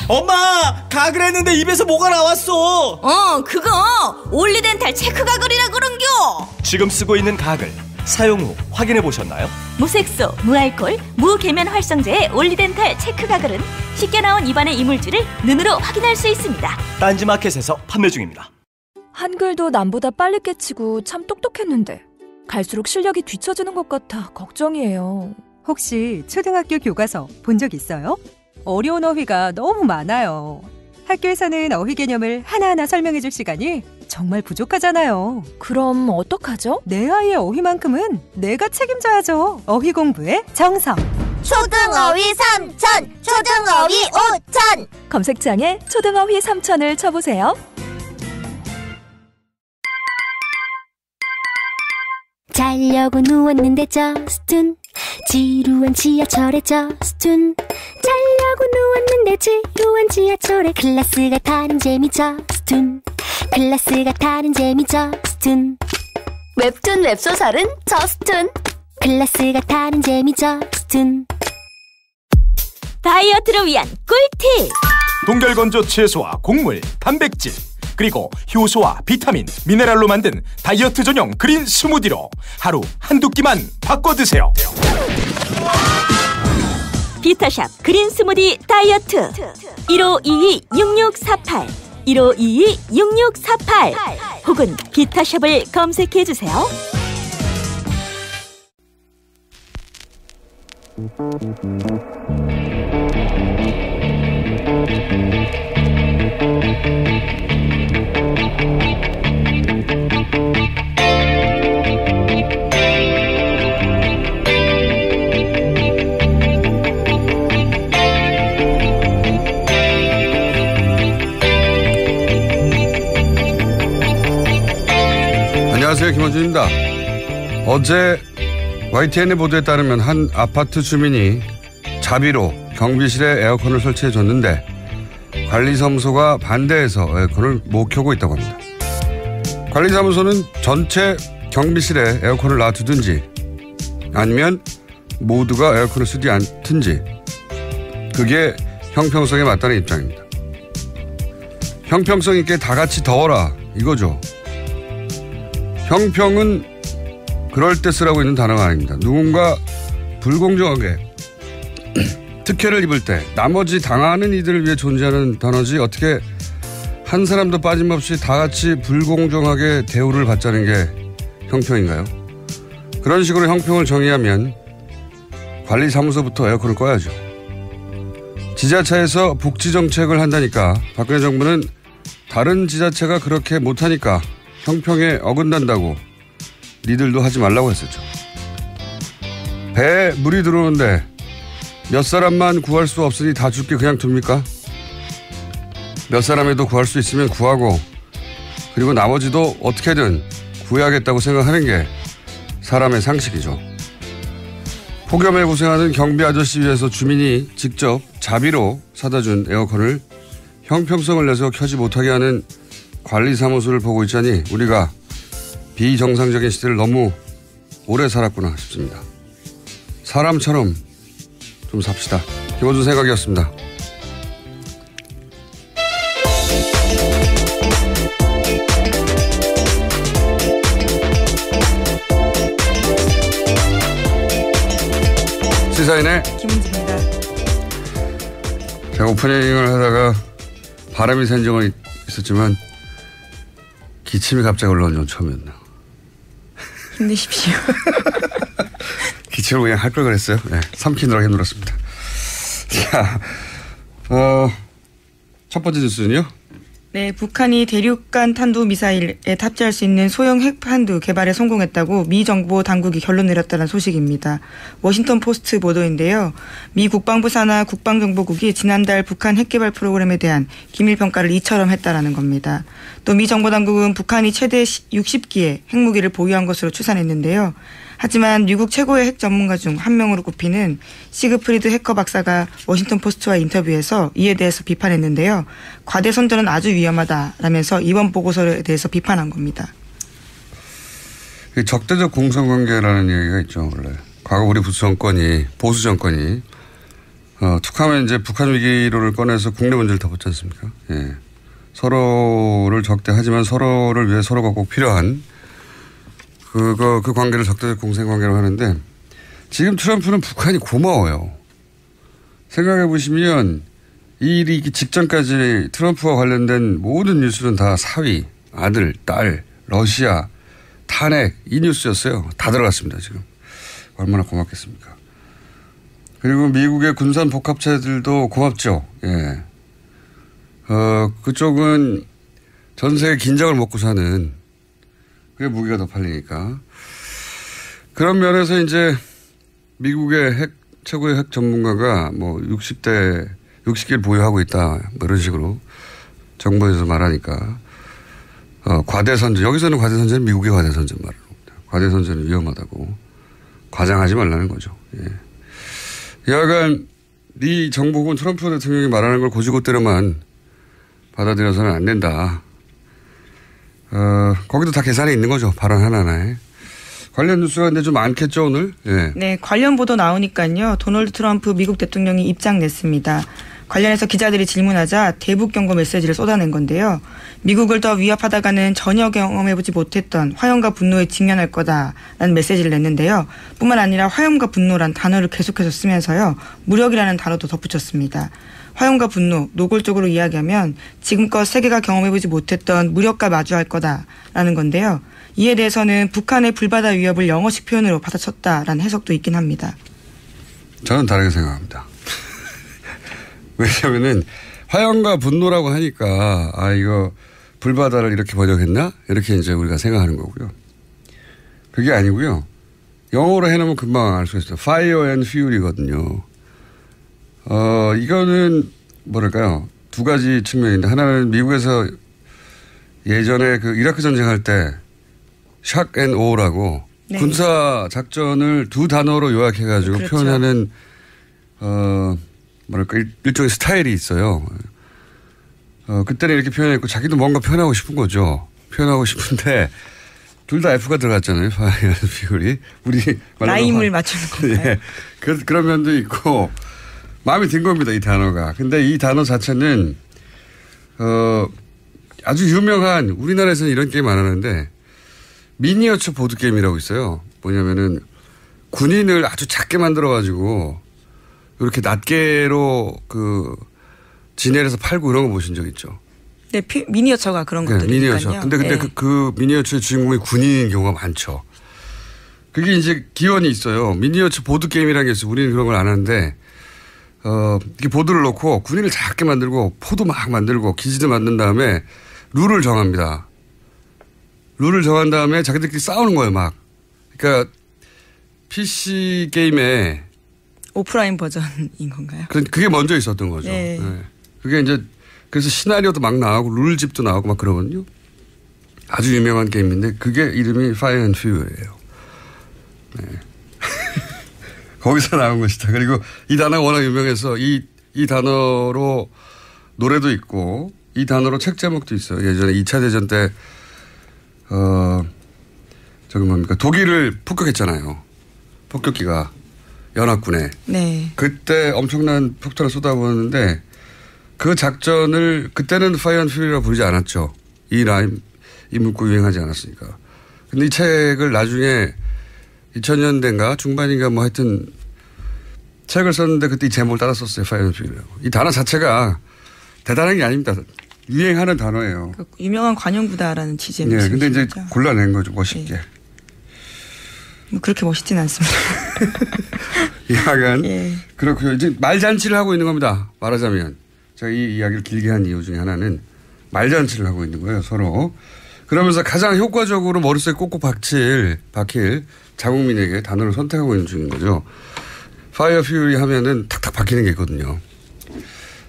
엄마, 가글 했는데 입에서 뭐가 나왔어. 그거 올리덴탈 체크 가글이라 그런겨. 지금 쓰고 있는 가글 사용 후 확인해 보셨나요? 무색소, 무알콜, 무계면 활성제의 올리덴탈 체크 가글은 쉽게 나온 입안의 이물질을 눈으로 확인할 수 있습니다. 딴지마켓에서 판매 중입니다. 한글도 남보다 빨리 깨치고 참 똑똑했는데 갈수록 실력이 뒤처지는 것 같아 걱정이에요. 혹시 초등학교 교과서 본 적 있어요? 어려운 어휘가 너무 많아요. 학교에서는 어휘 개념을 하나하나 설명해 줄 시간이 정말 부족하잖아요. 그럼 어떡하죠? 내 아이의 어휘만큼은 내가 책임져야죠. 어휘 공부의 정성. 초등어휘 3000, 초등어휘 5000. 검색창에 초등어휘 3000을 쳐보세요. 자려고 누웠는데 저스툰 지루한 지하철에 저스툰 자려고 누웠는데 지루한 지하철에 클래스가 다른 재미 저스툰 클래스가 다른 재미 저스툰 웹툰 웹소설은 저스툰 클래스가 다른 재미 저스툰 다이어트를 위한 꿀팁. 동결건조 채소와 곡물, 단백질 그리고 효소와 비타민, 미네랄로 만든 다이어트 전용 그린 스무디로 하루 한두 끼만 바꿔 드세요. 비타샵 그린 스무디 다이어트 1522-6648 1522-6648 혹은 비타샵을 검색해주세요. 안녕하세요, 김원준입니다. 어제 YTN의 보도에 따르면 한 아파트 주민이 자비로 경비실에 에어컨을 설치해 줬는데 관리사무소가 반대해서 에어컨을 못 켜고 있다고 합니다. 관리사무소는 전체 경비실에 에어컨을 놔두든지 아니면 모두가 에어컨을 쓰지 않든지 그게 형평성에 맞다는 입장입니다. 형평성 있게 다 같이 더워라 이거죠. 형평은 그럴 때 쓰라고 있는 단어가 아닙니다. 누군가 불공정하게 특혜를 입을 때 나머지 당하는 이들을 위해 존재하는 단어지 어떻게 한 사람도 빠짐없이 다 같이 불공정하게 대우를 받자는 게 형평인가요? 그런 식으로 형평을 정의하면 관리사무소부터 에어컨을 꺼야죠. 지자체에서 복지정책을 한다니까 박근혜 정부는 다른 지자체가 그렇게 못하니까 형평에 어긋난다고 니들도 하지 말라고 했었죠. 배에 물이 들어오는데 몇 사람만 구할 수 없으니 다 죽게 그냥 둡니까? 몇 사람에도 구할 수 있으면 구하고 그리고 나머지도 어떻게든 구해야겠다고 생각하는 게 사람의 상식이죠. 폭염에 고생하는 경비 아저씨 위해서 주민이 직접 자비로 사다 준 에어컨을 형평성을 내서 켜지 못하게 하는 관리사무소를 보고 있자니 우리가 비정상적인 시대를 너무 오래 살았구나 싶습니다. 사람처럼 좀 삽시다. 김원준 생각이었습니다. 시사인의 김은지입니다. 제가 오프닝을 하다가 바람이 샌 적은 있었지만 기침이 갑자기 올라온 건 처음이었나. 힘내십시오. 기침을 그냥 할 걸 그랬어요. 네, 삼키느라 힘들었습니다. 자, 첫 번째 뉴스는요? 네, 북한이 대륙간 탄도미사일에 탑재할 수 있는 소형 핵탄두 개발에 성공했다고 미 정보 당국이 결론 내렸다는 소식입니다. 워싱턴 포스트 보도인데요. 미 국방부 산하 국방정보국이 지난달 북한 핵개발 프로그램에 대한 기밀평가를 이처럼 했다라는 겁니다. 또 미 정보당국은 북한이 최대 60기의 핵무기를 보유한 것으로 추산했는데요. 하지만 미국 최고의 핵 전문가 중 한 명으로 꼽히는 시그프리드 해커 박사가 워싱턴 포스트와 인터뷰에서 이에 대해서 비판했는데요. 과대 선전은 아주 위험하다라면서 이번 보고서에 대해서 비판한 겁니다. 적대적 공성관계라는 얘기가 있죠. 원래 과거 우리 보수 정권이 툭하면 이제 북한 위기론을 꺼내서 국내 문제를 덮었지 않습니까? 예. 서로를 적대하지만 서로를 위해 서로가 꼭 필요한 그 관계를 적대적 공생관계로 하는데 지금 트럼프는 북한이 고마워요. 생각해 보시면 이 일이 직전까지 트럼프와 관련된 모든 뉴스는 다 사위, 아들, 딸, 러시아, 탄핵 이 뉴스였어요. 다 들어갔습니다 지금. 얼마나 고맙겠습니까. 그리고 미국의 군산 복합체들도 고맙죠. 예. 그쪽은 전 세계 긴장을 먹고 사는 그게 무기가 더 팔리니까. 그런 면에서 이제 미국의 최고의 핵 전문가가 뭐 60개를 보유하고 있다. 뭐 이런 식으로 정부에서 말하니까. 과대선전. 여기서는 과대선전은 미국의 과대선전 말하는 겁니다. 과대선전은 위험하다고. 과장하지 말라는 거죠. 예. 여하간 네 정부 혹은 트럼프 대통령이 말하는 걸 고지고대로만 받아들여서는 안 된다. 거기도 다 계산이 있는 거죠. 발언 하나하나에. 관련 뉴스가 근데 좀 많겠죠 오늘? 예. 네. 관련 보도 나오니까요. 도널드 트럼프 미국 대통령이 입장 냈습니다. 관련해서 기자들이 질문하자 대북 경고 메시지를 쏟아낸 건데요. 미국을 더 위협하다가는 전혀 경험해보지 못했던 화염과 분노에 직면할 거다라는 메시지를 냈는데요. 뿐만 아니라 화염과 분노란 단어를 계속해서 쓰면서요. 무력이라는 단어도 덧붙였습니다. 화염과 분노, 노골적으로 이야기하면 지금껏 세계가 경험해보지 못했던 무력과 마주할 거다라는 건데요. 이에 대해서는 북한의 불바다 위협을 영어식 표현으로 받아쳤다라는 해석도 있긴 합니다. 저는 다르게 생각합니다. 왜냐하면은 화염과 분노라고 하니까 이거 불바다를 이렇게 번역했나? 이렇게 이제 우리가 생각하는 거고요. 그게 아니고요. 영어로 해놓으면 금방 알 수 있어요. Fire and Fury거든요. 이거는 뭐랄까요? 두 가지 측면인데 하나는 미국에서 예전에 그 이라크 전쟁할 때 Shock and Aw라고 네. 군사 작전을 두 단어로 요약해가지고 그렇죠. 표현하는 뭐랄까 일종의 스타일이 있어요. 그때는 이렇게 표현했고 자기도 뭔가 표현하고 싶은 거죠. 표현하고 싶은데 둘 다 F가 들어갔잖아요. Fire and Fury. 우리 라임을 맞추는 건가요? 예. 그런 면도 있고 마음에 든 겁니다. 이 단어가. 근데 이 단어 자체는 아주 유명한 우리나라에서는 이런 게임 안 하는데 미니어처 보드게임이라고 있어요. 뭐냐면은 군인을 아주 작게 만들어가지고 이렇게 낱개로 진열해서 팔고 이런 거 보신 적 있죠? 네, 미니어처가 그런 것들이니까요. 미니어처. 근데 네. 그 미니어처의 주인공이 군인인 경우가 많죠. 그게 이제 기원이 있어요. 미니어처 보드게임이라는 게 있어요. 우리는 그런 걸 안 하는데 이렇게 보드를 놓고 군인을 작게 만들고 포도 막 만들고 기지도 만든 다음에 룰을 정합니다. 룰을 정한 다음에 자기들끼리 싸우는 거예요, 막. 그러니까 PC 게임에 오프라인 버전인 건가요? 그게 먼저 있었던 거죠. 네. 네. 그게 이제 그래서 시나리오도 막 나오고 룰집도 나오고 막 그러거든요. 아주 유명한 게임인데 그게 이름이 Fire and Fury예요. 네. 거기서 나온 것이다. 그리고 이 단어가 워낙 유명해서 이 단어로 노래도 있고 이 단어로 책 제목도 있어요. 예전에 2차 대전 때 저기 뭡니까 독일을 폭격했잖아요. 폭격기가 연합군에. 네. 그때 엄청난 폭탄을 쏟아부었는데 그 작전을 그때는 Fire and Fury라고 부르지 않았죠. 이 문구 유행하지 않았으니까. 근데 이 책을 나중에 2000년대인가 중반인가 뭐 하여튼 책을 썼는데 그때 이 제목을 따라 썼어요. Fire and Fury라고. 이 단어 자체가 대단한 게 아닙니다. 유행하는 단어예요. 그 유명한 관용구다라는 취지의 네, 근데 이제 골라낸 거죠. 멋있게. 네. 뭐 그렇게 멋있진 않습니다. 약간 예. 그렇고요. 이제 말잔치를 하고 있는 겁니다. 말하자면 제가 이 이야기를 길게 한 이유 중에 하나는 말잔치를 하고 있는 거예요. 서로. 그러면서 가장 효과적으로 머릿속에 꼭꼭 박힐 자국민에게 단어를 선택하고 있는 중인 거죠. Fire Fury 하면은 탁탁 박히는 게 있거든요.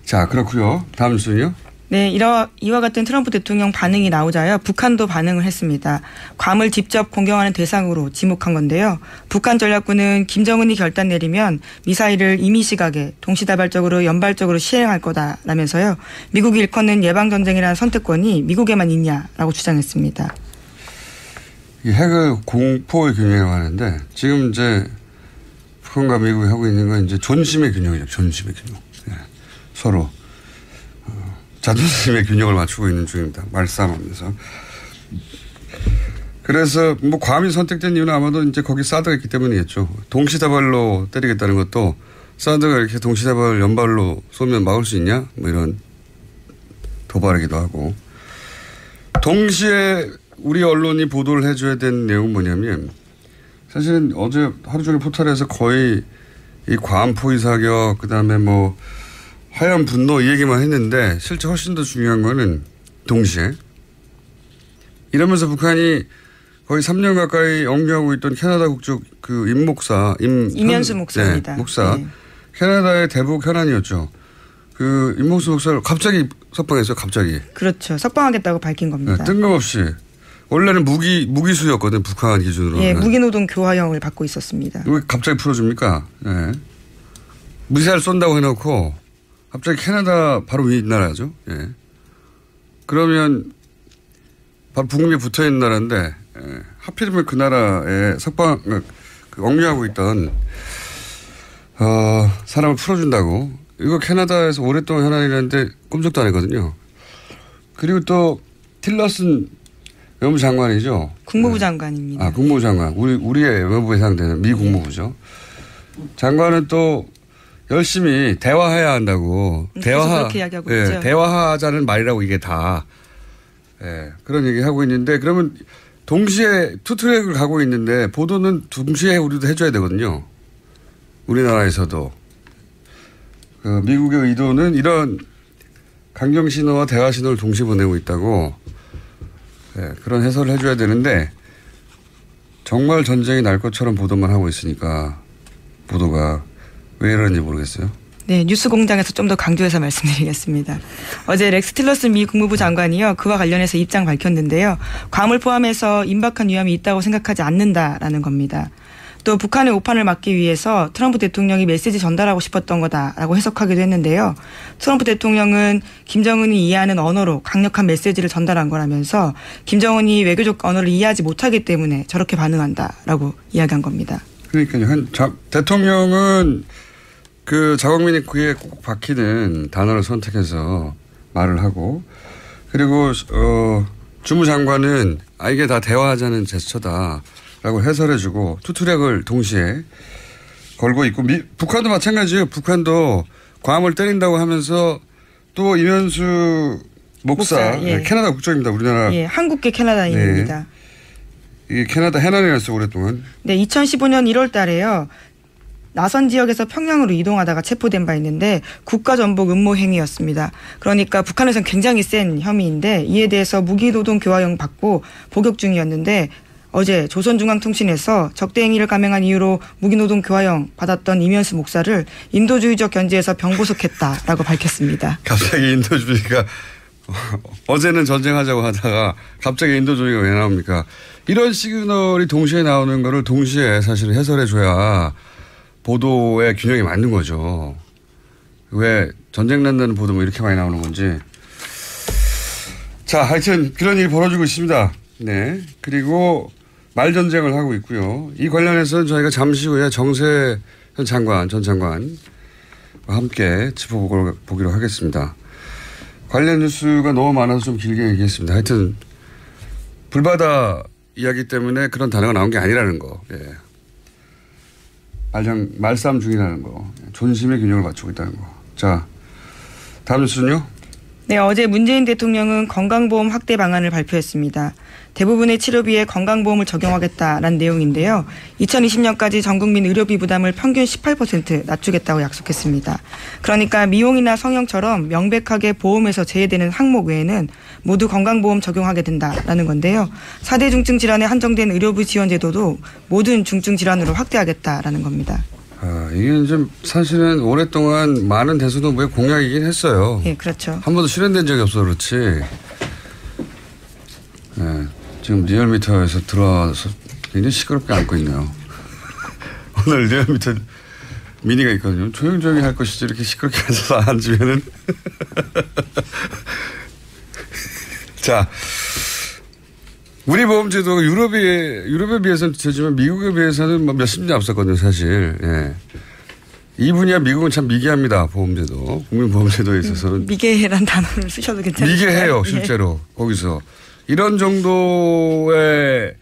자, 그렇고요. 다음 뉴스는요. 네, 이와 같은 트럼프 대통령 반응이 나오자요. 북한도 반응을 했습니다. 괌을 직접 공격하는 대상으로 지목한 건데요. 북한 전략군은 김정은이 결단 내리면 미사일을 임의시각에 동시다발적으로 연발적으로 시행할 거다라면서요. 미국이 일컫는 예방전쟁이라는 선택권이 미국에만 있냐라고 주장했습니다. 이 핵을 공포의 균형이라고 하는데 지금 이제 북한과 미국이 하고 있는 건 이제 존심의 균형이죠. 존심의 균형. 네. 서로 자존심의 균형을 맞추고 있는 중입니다. 말싸움하면서. 그래서 뭐 괌이 선택된 이유는 아마도 이제 거기 사드가 있기 때문이겠죠. 동시다발로 때리겠다는 것도 사드가 이렇게 동시다발 연발로 쏘면 막을 수 있냐? 뭐 이런 도발이기도 하고. 동시에 우리 언론이 보도를 해줘야 되는 내용은 뭐냐면 사실은 어제 하루 종일 포털에서 거의 이 괌 포위 사격 그다음에 뭐 하얀 분노 이 얘기만 했는데 실제 훨씬 더 중요한 거는 동시에 이러면서 북한이 거의 3년 가까이 영유하고 있던 캐나다 국적 그 임현수 목사입니다. 네, 목사. 네. 캐나다의 대북 현안이었죠. 그 임현수 목사를 갑자기 석방했어요. 갑자기. 그렇죠. 석방하겠다고 밝힌 겁니다. 네, 뜬금없이. 원래는 무기수였거든. 북한 기준으로. 네. 무기노동 교화형을 받고 있었습니다. 왜 갑자기 풀어줍니까? 네. 미사일 쏜다고 해놓고 갑자기 캐나다 바로 위 나라죠. 예. 그러면 바로 북미 붙어있는 나라인데 하필이면 그 나라에 억류하고 있던 사람을 풀어준다고. 이거 캐나다에서 오랫동안 현안이라는데 꼼짝도 안 했거든요. 그리고 또 틸러슨 외무부 장관이죠. 국무부 장관입니다. 국무부 장관. 우리의 외무부에 해당되는 미 국무부죠. 장관은 또 열심히 대화해야 한다고. 그렇게 이야기하고 있죠. 대화하자는 말이라고 이게 다. 그런 얘기하고 있는데 그러면 동시에 투트랙을 가고 있는데 보도는 동시에 우리도 해줘야 되거든요. 우리나라에서도. 미국의 의도는 이런 강경 신호와 대화 신호를 동시에 보내고 있다고 그런 해설을 해줘야 되는데 정말 전쟁이 날 것처럼 보도만 하고 있으니까 보도가 왜 이러는지 모르겠어요. 네, 뉴스공장에서 좀 더 강조해서 말씀드리겠습니다. 어제 렉스 틸러슨 미 국무부 장관이요. 그와 관련해서 입장 밝혔는데요. 괌을 포함해서 임박한 위험이 있다고 생각하지 않는다라는 겁니다. 또 북한의 오판을 막기 위해서 트럼프 대통령이 메시지 전달하고 싶었던 거다라고 해석하기도 했는데요. 트럼프 대통령은 김정은이 이해하는 언어로 강력한 메시지를 전달한 거라면서 김정은이 외교적 언어를 이해하지 못하기 때문에 저렇게 반응한다라고 이야기한 겁니다. 그러니까요. 대통령은 그 자국민의 귀에 꼭 박히는 단어를 선택해서 말을 하고 그리고 주무장관은 이게 다 대화하자는 제스처다라고 해설해주고 투트랙을 동시에 걸고 있고 북한도 마찬가지예요. 북한도 괌을 때린다고 하면서 또 임현수 목사 예. 캐나다 국적입니다. 우리나라. 예, 한국계 캐나다인입니다. 네. 이 캐나다 해난이었어요. 오랫동안. 네, 2015년 1월 달에요. 나선 지역에서 평양으로 이동하다가 체포된 바 있는데 국가전복 음모 행위였습니다. 그러니까 북한에서는 굉장히 센 혐의인데 이에 대해서 무기노동 교화형 받고 복역 중이었는데 어제 조선중앙통신에서 적대 행위를 감행한 이유로 무기노동 교화형 받았던 임현수 목사를 인도주의적 견지에서 병보석했다라고 밝혔습니다. 갑자기 인도주의가 어제는 전쟁하자고 하다가 갑자기 인도주의가 왜 나옵니까? 이런 시그널이 동시에 나오는 거를 동시에 사실 해설해줘야 보도의 균형이 맞는 거죠. 왜 전쟁 난다는 보도 뭐 이렇게 많이 나오는 건지. 자, 하여튼 그런 일이 벌어지고 있습니다. 네. 그리고 말전쟁을 하고 있고요. 이 관련해서는 저희가 잠시 후에 정세 전 장관과 함께 짚어보기로 하겠습니다. 관련 뉴스가 너무 많아서 좀 길게 얘기했습니다. 하여튼 불바다 이야기 때문에 그런 단어가 나온 게 아니라는 거. 예. 말싸움 중이라는 거. 존심의 균형을 맞추고 있다는 거. 자, 다음 뉴스는요? 네, 어제 문재인 대통령은 건강보험 확대 방안을 발표했습니다. 대부분의 치료비에 건강보험을 적용하겠다라는 내용인데요. 2020년까지 전국민 의료비 부담을 평균 18% 낮추겠다고 약속했습니다. 그러니까 미용이나 성형처럼 명백하게 보험에서 제외되는 항목 외에는 모두 건강보험 적용하게 된다라는 건데요. 4대 중증 질환에 한정된 의료비 지원 제도도 모든 중증 질환으로 확대하겠다라는 겁니다. 이게 좀 사실은 오랫동안 많은 대선 후보의 공약이긴 했어요. 네, 그렇죠. 한 번도 실현된 적이 없어서 그렇지. 네, 지금 리얼미터에서 들어와서 굉장히 시끄럽게 앉고 있네요. 오늘 리얼미터 미니가 있거든요. 조용조용히 할 것이지 이렇게 시끄럽게 앉아서 앉으면은. 자, 우리 보험제도가 유럽에 비해서는 되지만 미국에 비해서는 뭐 몇십 년 앞섰거든요, 사실. 예. 이 분야 미국은 참 미개합니다, 보험제도. 국민보험제도에 있어서는. 미개란 단어를 쓰셔도 괜찮아요. 미개해요, 실제로. 예. 거기서. 이런 정도의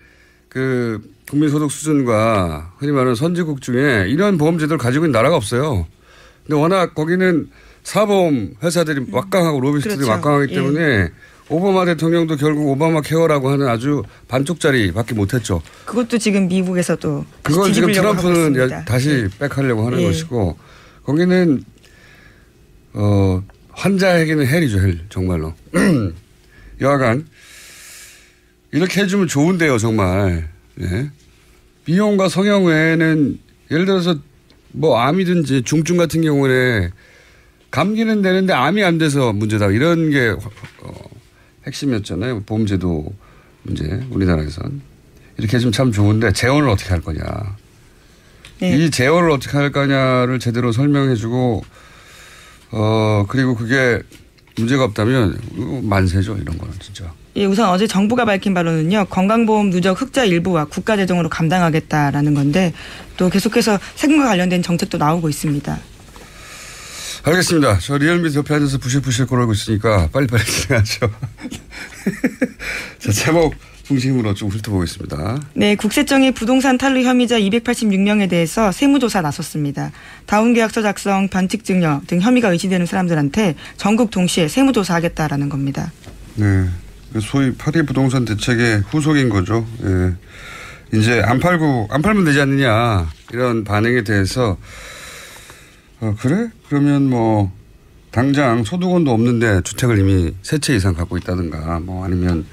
그 국민소득 수준과 흔히 말하는 선진국 중에 이런 보험제도를 가지고 있는 나라가 없어요. 근데 워낙 거기는 사보험 회사들이 막강하고 로비스트들이 그렇죠. 막강하기 때문에 예. 오바마 대통령도 결국 오바마 케어라고 하는 아주 반쪽짜리밖에 못했죠. 그것도 지금 미국에서도 그걸 지금 트럼프는 다시 예. 백하려고 하는 예. 것이고 거기는 환자에게는 헬이죠, 헬 정말로. 여하간 이렇게 해주면 좋은데요, 정말. 예. 비용과 성형 외에는 예를 들어서 뭐 암이든지 중증 같은 경우에 감기는 되는데 암이 안 돼서 문제다. 이런 게 핵심이었잖아요. 보험제도 문제 우리나라에선. 이렇게 해주면 참 좋은데 재원을 어떻게 할 거냐. 네. 이 재원을 어떻게 할 거냐를 제대로 설명해 주고 그리고 그게 문제가 없다면 만세죠. 이런 거는 진짜. 예, 우선 어제 정부가 밝힌 바로는요. 건강보험 누적 흑자 일부와 국가재정으로 감당하겠다라는 건데 또 계속해서 세금과 관련된 정책도 나오고 있습니다. 알겠습니다. 저 리얼미터 옆에 앉아서 부실부실 거리고 있으니까 빨리빨리 진행하죠. 자, 제목 중심으로 좀 훑어보겠습니다. 네, 국세청이 부동산 탈루 혐의자 286명에 대해서 세무조사 나섰습니다. 다운계약서 작성, 변칙증여 등 혐의가 의심되는 사람들한테 전국 동시에 세무조사하겠다라는 겁니다. 네, 소위 파리 부동산 대책의 후속인 거죠. 예. 이제 안 팔면 되지 않느냐 이런 반응에 대해서 그래? 그러면 뭐 당장 소득원도 없는데 주택을 이미 3채 이상 갖고 있다든가 뭐 아니면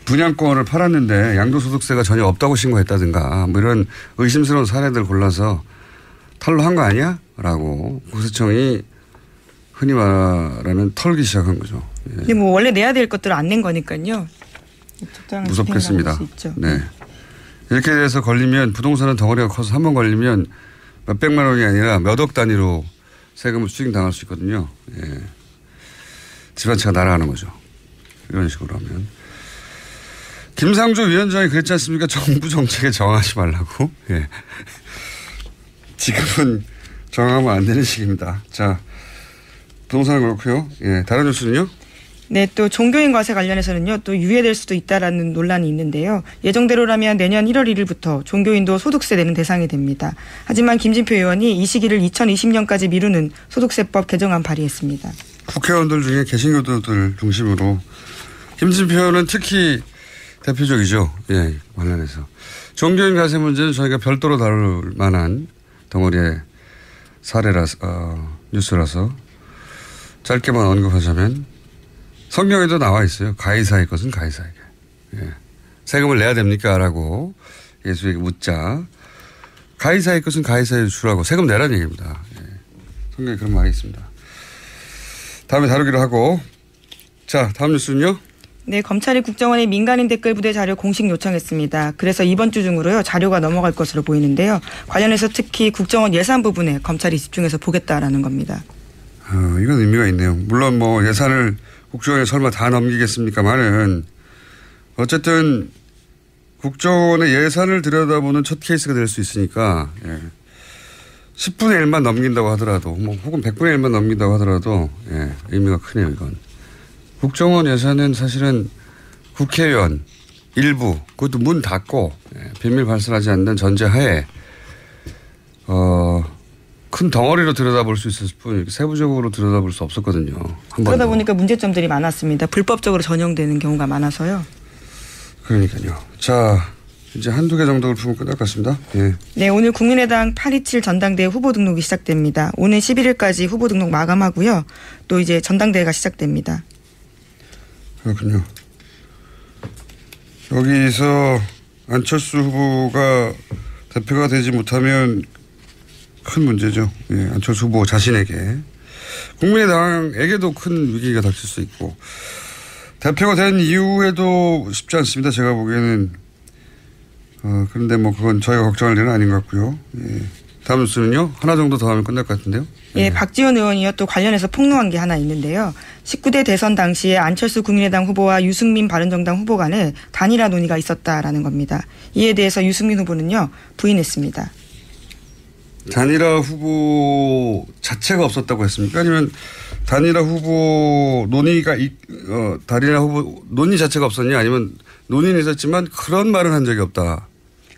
분양권을 팔았는데 양도소득세가 전혀 없다고 신고했다든가 뭐 이런 의심스러운 사례들 골라서 탈루한 거 아니야? 라고 국세청이 흔히 말하는 털기 시작한 거죠. 예. 근데 뭐 원래 내야 될 것들을 안 낸 거니까요. 무섭겠습니다. 네. 이렇게 돼서 걸리면 부동산은 덩어리가 커서 한 번 걸리면 몇백만 원이 아니라 몇억 단위로 세금을 추징당할 수 있거든요. 예. 집안채가 날아가는 거죠. 이런 식으로 하면. 김상조 위원장이 그랬지 않습니까? 정부 정책에 정하지 말라고. 예. 지금은 정하면 안 되는 시기입니다. 자, 부동산은 그렇고요. 예. 다른 뉴스는요? 네, 또 종교인 과세 관련해서는요, 또 유예될 수도 있다라는 논란이 있는데요. 예정대로라면 내년 1월 1일부터 종교인도 소득세 내는 대상이 됩니다. 하지만 김진표 의원이 이 시기를 2020년까지 미루는 소득세법 개정안 발의했습니다. 국회의원들 중에 개신교도들 중심으로 김진표 의원은 특히 대표적이죠. 예, 관련해서. 종교인 과세 문제는 저희가 별도로 다룰 만한 덩어리의 뉴스라서 짧게만 언급하자면 성경에도 나와 있어요. 가이사의 것은 가이사에게. 예. 세금을 내야 됩니까? 라고 예수에게 묻자. 가이사의 것은 가이사에게 주라고 세금 내라는 얘기입니다. 예. 성경에 그런 말이 있습니다. 다음에 다루기로 하고. 자, 다음 뉴스는요? 네, 검찰이 국정원의 민간인 댓글 부대 자료 공식 요청했습니다. 그래서 이번 주 중으로요, 자료가 넘어갈 것으로 보이는데요. 관련해서 특히 국정원 예산 부분에 검찰이 집중해서 보겠다라는 겁니다. 이건 의미가 있네요. 물론 뭐 예산을 국정원에 설마 다 넘기겠습니까만은 어쨌든 국정원의 예산을 들여다보는 첫 케이스가 될 수 있으니까 10분의 1만 넘긴다고 하더라도 뭐 혹은 100분의 1만 넘긴다고 하더라도 의미가 크네요. 이건. 국정원 예산은 사실은 국회의원 일부 그것도 문 닫고 비밀 발설하지 않는 전제하에 큰 덩어리로 들여다볼 수 있었을 뿐 세부적으로 들여다볼 수 없었거든요. 그러다 보니까 문제점들이 많았습니다. 불법적으로 전용되는 경우가 많아서요. 그러니까요. 자, 이제 한두 개 정도를 풀면 끝날 것 같습니다. 예. 네, 오늘 국민의당 827 전당대회 후보 등록이 시작됩니다. 오늘 11일까지 후보 등록 마감하고요. 또 이제 전당대회가 시작됩니다. 그렇군요. 여기서 안철수 후보가 대표가 되지 못하면 큰 문제죠. 예, 안철수 후보 자신에게. 국민의당에게도 큰 위기가 닥칠 수 있고. 대표가 된 이후에도 쉽지 않습니다. 제가 보기에는. 그런데 뭐 그건 저희가 걱정할 일은 아닌 것 같고요. 예. 다음 뉴스는요. 하나 정도 더 하면 끝날 것 같은데요. 예, 박지원 의원이요 또 관련해서 폭로한 게 하나 있는데요. 19대 대선 당시에 안철수 국민의당 후보와 유승민 바른정당 후보 간에 단일화 논의가 있었다라는 겁니다. 이에 대해서 유승민 후보는요 부인했습니다. 단일화 후보 자체가 없었다고 했습니까? 아니면 단일화 후보 단일화 후보 논의 자체가 없었냐? 아니면 논의는 있었지만 그런 말은 한 적이 없다.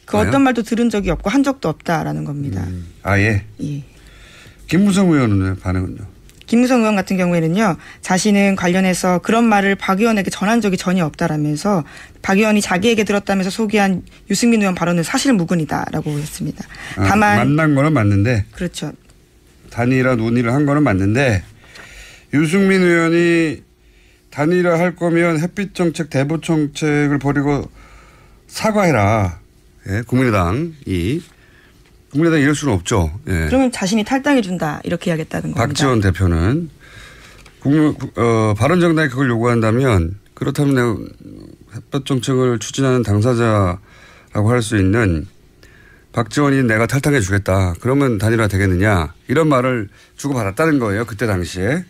그 어떤 말도 들은 적이 없고 한 적도 없다라는 겁니다. 아예? 예. 김무성 의원은 반응은요? 김무성 의원 같은 경우에는요. 자신은 관련해서 그런 말을 박 의원에게 전한 적이 전혀 없다라면서 박 의원이 자기에게 들었다면서 소개한 유승민 의원 발언은 사실무근이다라고 했습니다. 다만 만난 거는 맞는데. 그렇죠. 단일화 논의를 한 거는 맞는데 유승민 의원이 단일화 할 거면 햇빛 정책 대북 정책을 버리고 사과해라. 예, 국민의당이 이럴 수는 없죠. 예. 그러면 자신이 탈당해 준다 이렇게 해야겠다는 겁니다. 박지원 대표는 바른정당이 그걸 요구한다면 그렇다면 내가 햇볕 정책을 추진하는 당사자라고 할 수 있는 박지원이 내가 탈당해 주겠다. 그러면 단일화 되겠느냐. 이런 말을 주고받았다는 거예요. 그때 당시에.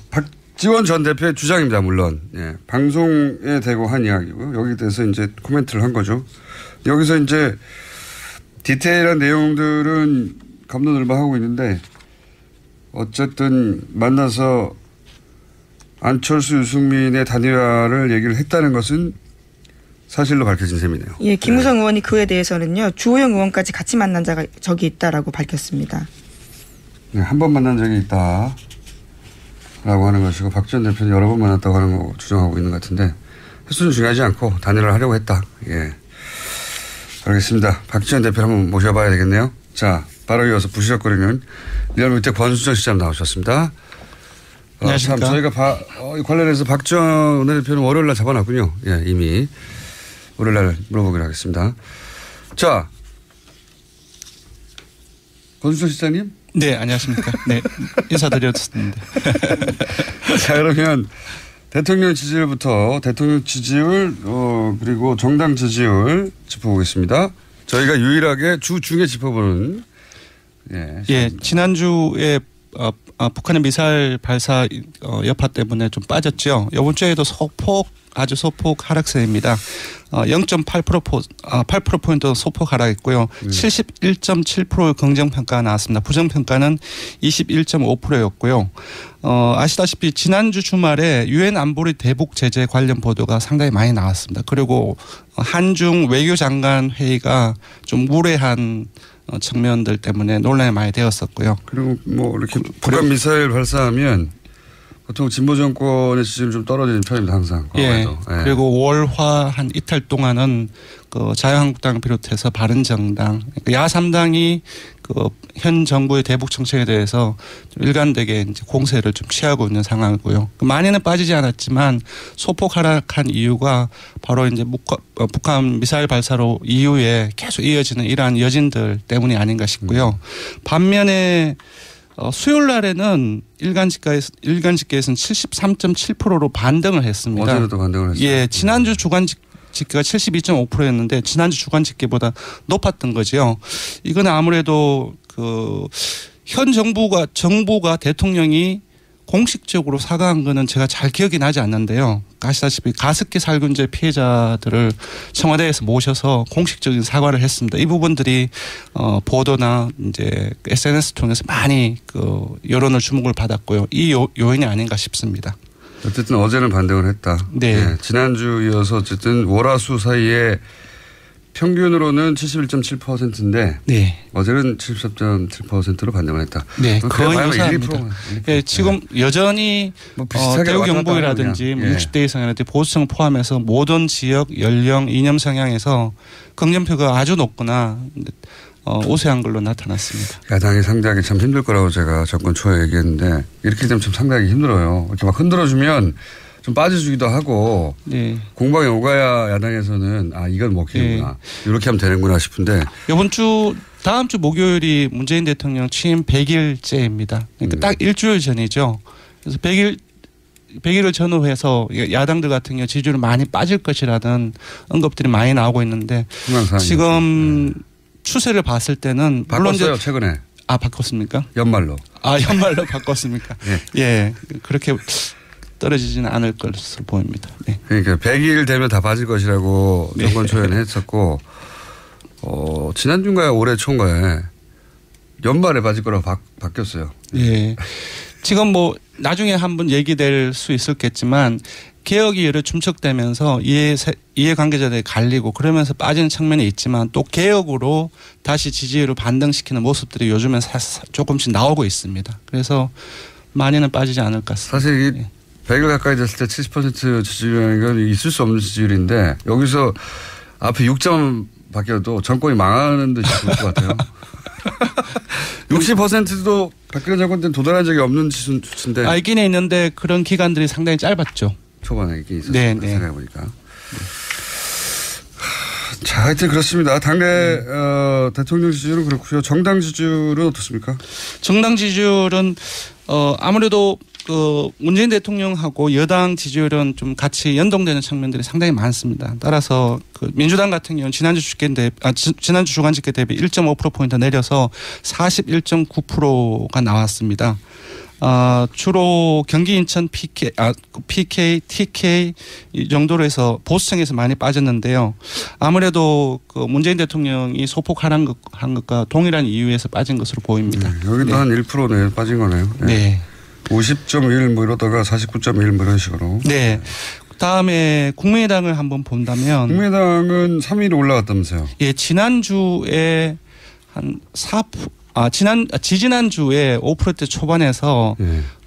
박지원 전 대표의 주장입니다. 물론. 예. 방송에 대고 한 이야기고요. 여기에 대해서 이제 코멘트를 한 거죠. 여기서 이제 디테일한 내용들은 갑론을박하고 있는데 어쨌든 만나서 안철수 유승민의 단일화를 얘기를 했다는 것은 사실로 밝혀진 셈이네요. 예, 김무성 의원이 그에 대해서는요. 주호영 의원까지 같이 만난 적이 있다라고 밝혔습니다. 네, 한 번 만난 적이 있다라고 하는 것이고 박 전 대표는 여러 번 만났다고 하는 거 주장하고 있는 것 같은데 횟수는 중요하지 않고 단일화를 하려고 했다. 예. 알겠습니다. 박지원 대표를 한번 모셔봐야 되겠네요. 자, 바로 이어서 부시럭거리는 리얼미터 권순정 시장 나오셨습니다. 안녕하십니까. 참 저희가 관련해서 박지원 원내대표는 월요일 날 잡아놨군요. 예, 이미 월요일 날 물어보기로 하겠습니다. 자, 권순정 시장님. 네, 안녕하십니까. 네, 인사드렸습니다. 자, 그러면 대통령 지지율부터 대통령 지지율 그리고 정당 지지율 짚어보겠습니다. 저희가 유일하게 주 중에 짚어보는 예, 지난주에 북한의 미사일 발사 여파 때문에 좀 빠졌죠. 이번 주에도 아주 소폭 하락세입니다. 8%포인트 소폭 하락했고요. 71.7%의 긍정평가가 나왔습니다. 부정평가는 21.5%였고요. 아시다시피 지난주 주말에 유엔 안보리 대북 제재 관련 보도가 상당히 많이 나왔습니다. 그리고 한중 외교장관 회의가 좀 무례한 측면들 때문에 논란이 많이 되었었고요. 그리고 뭐 이렇게 북한 미사일 발사하면 보통 진보 정권의 지지율이 좀 떨어지는 편입니다. 항상. 예. 그리고 월화 한 이틀 동안은 그 자유한국당을 비롯해서 바른정당, 야3당이 그 현 정부의 대북 정책에 대해서 좀 일관되게 이제 공세를 좀 취하고 있는 상황이고요. 많이는 빠지지 않았지만 소폭 하락한 이유가 바로 이제 북한 미사일 발사로 이후에 계속 이어지는 이러한 여진들 때문이 아닌가 싶고요. 반면에 수요일 날에는 일간 집계에서는 73.7%로 반등을 했습니다. 어제도 반등을 했어요. 예, 지난주 주간 집계가 72.5%였는데 지난주 주간 집계보다 높았던 거죠. 이건 아무래도 그 현 정부가 대통령이 공식적으로 사과한 거는 제가 잘 기억이 나지 않는데요. 아시다시피 가습기 살균제 피해자들을 청와대에서 모셔서 공식적인 사과를 했습니다. 이 부분들이 보도나 이제 SNS 통해서 많이 그 여론을 주목을 받았고요. 이 요인이 아닌가 싶습니다. 어쨌든 어제는 반등을 했다. 네. 네. 지난주 이어서 어쨌든 월화수 사이에 평균으로는 71.7%인데 네. 어제는 73.7%로 반등을 했다. 네, 거의 유사합니다. 네, 지금 네. 여전히 뭐 대우 경북이라든지 60대 이상이라든지 보수층 포함해서 모든 지역, 연령, 이념 성향에서 긍정표가 아주 높거나 우세한 걸로 나타났습니다. 야당이 상대하기 참 힘들 거라고 제가 정권 초에 얘기했는데 이렇게 되면 참 상대하기 힘들어요. 이렇게 막 흔들어주면 좀 빠져주기도 하고 네. 공방에 오가야 야당에서는 이건 먹히는구나. 네. 이렇게 하면 되는구나 싶은데 다음 주 목요일이 문재인 대통령 취임 100일째입니다. 그러니까 딱 일주일 전이죠. 그래서 100일을 전후해서 야당들 같은 경우 지지율이 많이 빠질 것이라는 언급들이 많이 나오고 있는데 지금 추세를 봤을 때는 물론 바꿨어요 최근에. 바꿨습니까? 연말로. 연말로 바꿨습니까? 네. 예, 그렇게 떨어지지는 않을 것으로 보입니다. 네. 그러니까 100일 되면 다 빠질 것이라고 정권 초연을 했었고 지난주인가에 올해 초인가에 연말에 빠질 거라고 바뀌었어요. 예. 지금 뭐 나중에 한번 얘기될 수 있었겠지만 개혁이 여러 축적되면서 이해관계자들이 갈리고 그러면서 빠지는 측면이 있지만 또 개혁으로 다시 지지율을 반등시키는 모습들이 요즘엔 조금씩 나오고 있습니다. 그래서 많이는 빠지지 않을 것 같습니다. 사실 이 100일 가까이 됐을 때 70% 지지율이라는 건 있을 수 없는 지지율인데 여기서 앞에 6점 바뀌어도 정권이 망하는 듯이 보일 것 같아요. 60%도 박근혜 정권 때는 도달한 적이 없는 수치인데. 있긴 있는데 그런 기간들이 상당히 짧았죠. 초반에 있긴 있었어요. 네. 생각해보니까. 자, 하여튼 그렇습니다. 당내 대통령 지지율은 그렇고요. 정당 지지율은 어떻습니까? 정당 지지율은 아무래도 문재인 대통령하고 여당 지지율은 좀 같이 연동되는 측면들이 상당히 많습니다. 따라서 민주당 같은 경우는 지난주 주간 집계 대비 1.5%포인트 내려서 41.9%가 나왔습니다. 주로 경기 인천 PK, TK 이 정도로 해서 보수층에서 많이 빠졌는데요. 아무래도 문재인 대통령이 소폭 하락한 것과 동일한 이유에서 빠진 것으로 보입니다. 여기도 한 1% 빠진 거네요. 네. 50.1 뭐 이러다가 49.1 뭐 이런 식으로. 네. 그다음에 국민의당을 한번 본다면 국민의당은 3위로 올라갔다면서요. 예, 지난주에 한 4%. 지지난주에 5%대 초반에서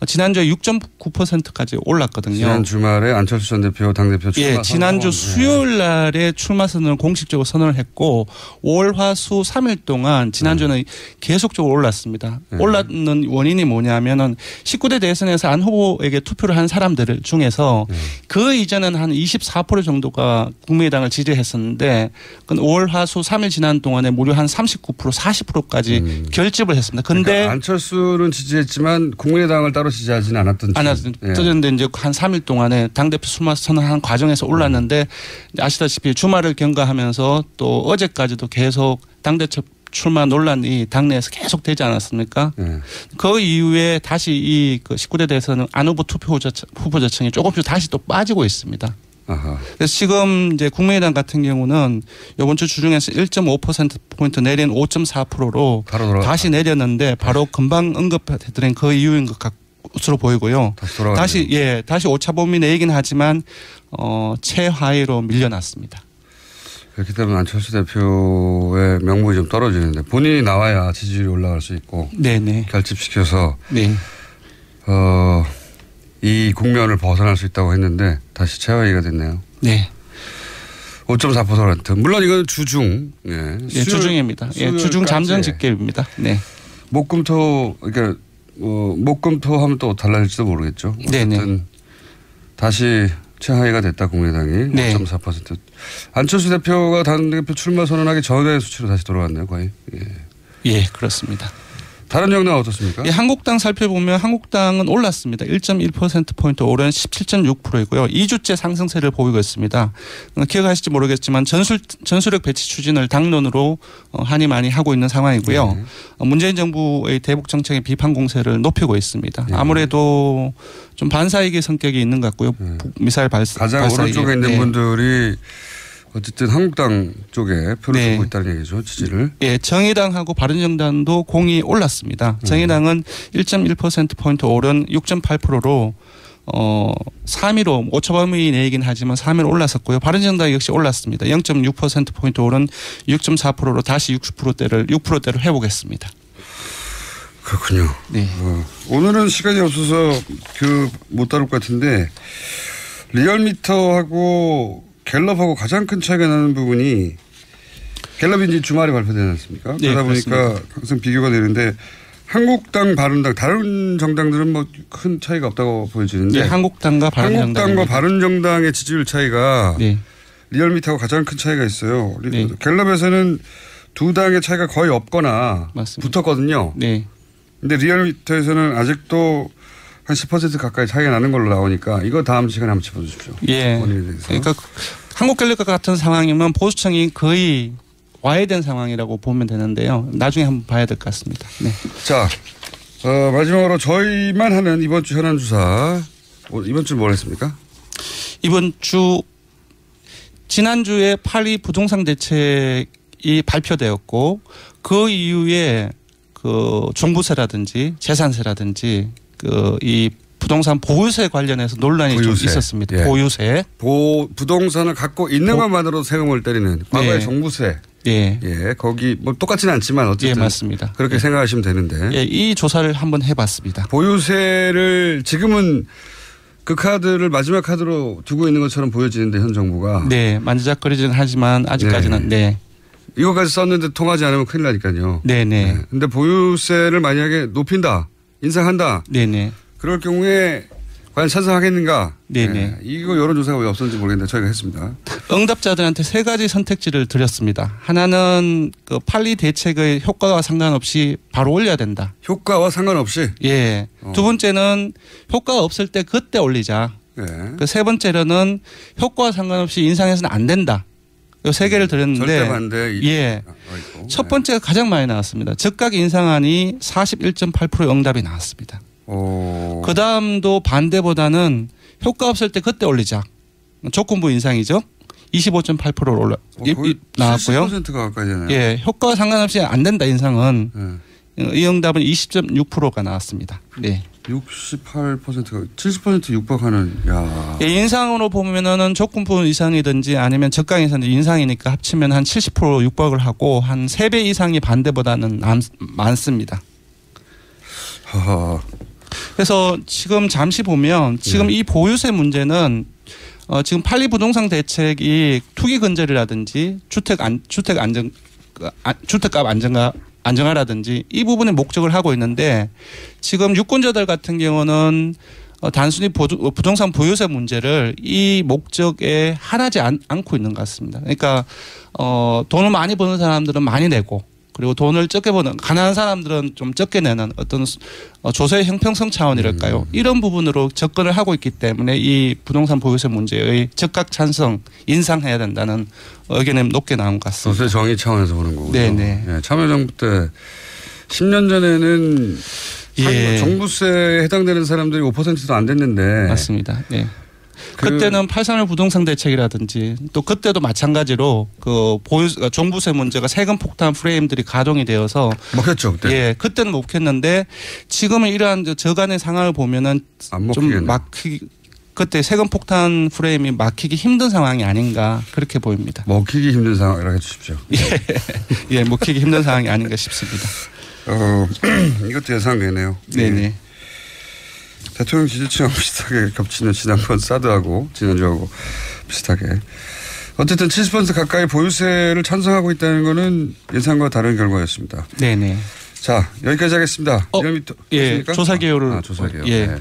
지난주에 6.9%까지 올랐거든요. 지난 주말에 안철수 전 대표 당대표 출마. 예, 지난주 수요일 날에 출마 선언을 공식적으로 선언을 했고 월, 화, 수 3일 동안 지난주는 계속적으로 올랐습니다. 올랐는 원인이 뭐냐면은 19대 대선에서 안 후보에게 투표를 한 사람들 중에서 그 이전에는 한 24% 정도가 국민의당을 지지했었는데 월, 화, 수 3일 지난 동안에 무려 한 39%, 40%까지 결집을 했습니다. 근데 그러니까 안철수는 지지했지만 국민의당을 따로 지지하지는 않았던. 그런데 이제 한 3일 동안에 당대표 출마 선언한 과정에서 올랐는데 아시다시피 주말을 경과하면서 또 어제까지도 계속 당대표 출마 논란이 당내에서 계속 되지 않았습니까? 그 이후에 다시 이 19대 대선은 안 후보 투표 후보자층이 조금씩 다시 또 빠지고 있습니다. 그래서 지금 이제 국민의당 같은 경우는 이번 주 주중에서 1.5%포인트 내린 5.4%로 다시 내렸는데 바로 금방 언급해드린 그 이유인 것 것으로 보이고요. 다시 오차 범위 내이긴 하지만 최하위로 밀려났습니다. 그렇기 때문에 안철수 대표의 명분이 좀 떨어지는데 본인이 나와야 지지율이 올라갈 수 있고 결집시켜서 이 국면을 벗어날 수 있다고 했는데 다시 최하위가 됐네요. 네. 5.4%. 물론 이건 주중. 주중입니다. 주중 잠정 집계입니다. 네. 목금토 그러니까 목금토 하면 또 달라질지도 모르겠죠. 어쨌든 다시 최하위가 됐다 국민의당이 5.4%. 안철수 대표가 당대표 출마 선언하기 전의 수치로 다시 돌아왔네요. 거의. 예, 그렇습니다. 다른 정당은 어떻습니까? 예, 한국당 살펴보면 한국당은 올랐습니다. 1.1%포인트 오른 17.6%이고요. 2주째 상승세를 보이고 있습니다. 기억하실지 모르겠지만 전술핵 배치 추진을 당론으로 한이 많이 하고 있는 상황이고요. 문재인 정부의 대북 정책의 비판 공세를 높이고 있습니다. 아무래도 좀 반사이기 성격이 있는 것 같고요. 미사일 발사. 가장 오른쪽에 있는 분들이 어쨌든 한국당 쪽에 표를 주고 있다는 얘기죠. 지지를. 예, 정의당하고 바른정당도 공이 올랐습니다. 정의당은 1.1%포인트 오른 6.8%로 3위로 오차범위 내이긴 하지만 3위로 올랐었고요. 바른정당 역시 올랐습니다. 0.6%포인트 오른 6.4%로 다시 6%대를 회복했습니다. 그렇군요. 네. 오늘은 시간이 없어서 못 다룰 것 같은데 리얼미터하고 갤럽하고 가장 큰 차이가 나는 부분이 갤럽이 이제 주말에 발표되지 않습니까? 네, 그러다 보니까 그렇습니다. 항상 비교가 되는데 한국당, 바른당 다른 정당들은 뭐 큰 차이가 없다고 보여지는데 한국당과 바른정당의 지지율 차이가 리얼미터하고 가장 큰 차이가 있어요. 갤럽에서는 두 당의 차이가 거의 없거나 붙었거든요. 네. 근데 리얼미터에서는 아직도 한 10% 가까이 차이가 나는 걸로 나오니까 이거 다음 시간에 한번 짚어주십시오. 예. 그러니까 한국갤럽과 같은 상황이면 보수층이 거의 와해된 상황이라고 보면 되는데요. 나중에 한번 봐야 될 것 같습니다. 네. 자, 마지막으로 저희만 하는 이번 주 현안 조사. 이번 주 뭘 했습니까? 이번 주 지난주에 8.2 부동산 대책이 발표되었고 그 이후에 그 종부세라든지 재산세라든지 그 이 부동산 보유세 관련해서 논란이 좀 있었습니다. 예. 보유세. 부동산을 갖고 있는 것만으로 세금을 때리는 과거의 종부세. 예. 예. 거기 뭐 똑같지는 않지만 어쨌든. 예, 맞습니다. 그렇게 생각하시면 되는데. 예, 이 조사를 한번 해봤습니다. 보유세를 지금은 그 카드를 마지막 카드로 두고 있는 것처럼 보여지는데 현 정부가. 네. 만지작거리지는 하지만 아직까지는 네. 이거까지 썼는데 통하지 않으면 큰일 나니까요. 네네. 근데 보유세를 만약에 높인다, 인상한다. 네네. 그럴 경우에 과연 찬성하겠는가? 네네. 네. 이거 여론조사가 왜 없었는지 모르겠는데 저희가 했습니다. 응답자들한테 세 가지 선택지를 드렸습니다. 하나는 그 8.2 대책의 효과와 상관없이 바로 올려야 된다. 효과와 상관없이? 예. 두 번째는 효과가 없을 때 그때 올리자. 네. 그 세 번째로는 효과와 상관없이 인상해서는 안 된다. 이 세 개를 드렸는데. 절대 반대. 예. 첫 번째가 가장 많이 나왔습니다. 즉각 인상안이 41.8% 응답이 나왔습니다. 그 다음도 반대보다는 효과 없을 때 그때 올리자. 조건부 인상이죠. 25.8%로 올라 나왔고요. 70%가 가까이 되네요. 예, 효과와 상관없이 안 된다 인상은 이 응답은 20.6%가 나왔습니다. 네. 68%가 70% 육박하는. 야. 예, 인상으로 보면은 조건부 이상이든지 아니면 적각 이상이든지 인상이니까 합치면 한 70% 육박을 하고 한 3배 이상이 반대보다는 많습니다. 하하. 그래서 지금 잠시 보면 지금 이 보유세 문제는 지금 8.2 부동산 대책이 투기 근절이라든지 주택값 안정화라든지 이 부분에 목적을 하고 있는데 지금 유권자들 같은 경우는 단순히 부동산 보유세 문제를 이 목적에 한하지 않고 있는 것 같습니다. 그러니까 돈을 많이 버는 사람들은 많이 내고 그리고 돈을 적게 버는 가난한 사람들은 좀 적게 내는 어떤 조세의 형평성 차원이랄까요. 이런 부분으로 접근을 하고 있기 때문에 이 부동산 보유세 문제의 적각 찬성 인상해야 된다는 의견이 높게 나온 것 같습니다. 조세 정의 차원에서 보는 거군요. 네네. 예, 참여정부 때 10년 전에는 예. 종부세에 해당되는 사람들이 5%도 안 됐는데. 맞습니다. 네. 그때는 8.3일 부동산 대책이라든지 또 그때도 마찬가지로 그 종부세 문제가 세금 폭탄 프레임들이 가동이 되어서 먹혔죠 그때. 예, 그때는 먹혔는데 지금은 이러한 저간의 상황을 보면은 좀 그때 세금 폭탄 프레임이 막히기 힘든 상황이 아닌가 그렇게 보입니다. 먹히기 힘든 상황이라고 해주십시오. 예, 먹히기 힘든 상황이 아닌가 싶습니다. 이것도 예상되네요. 네네. 대통령 지지층하고 비슷하게 겹치는 지난번 사드하고 지난주하고 비슷하게. 어쨌든 70% 가까이 보유세를 찬성하고 있다는 것은 예상과 다른 결과였습니다. 네네. 자, 여기까지 하겠습니다. 예, 조사 개요를. 조사 개요. 예. 네.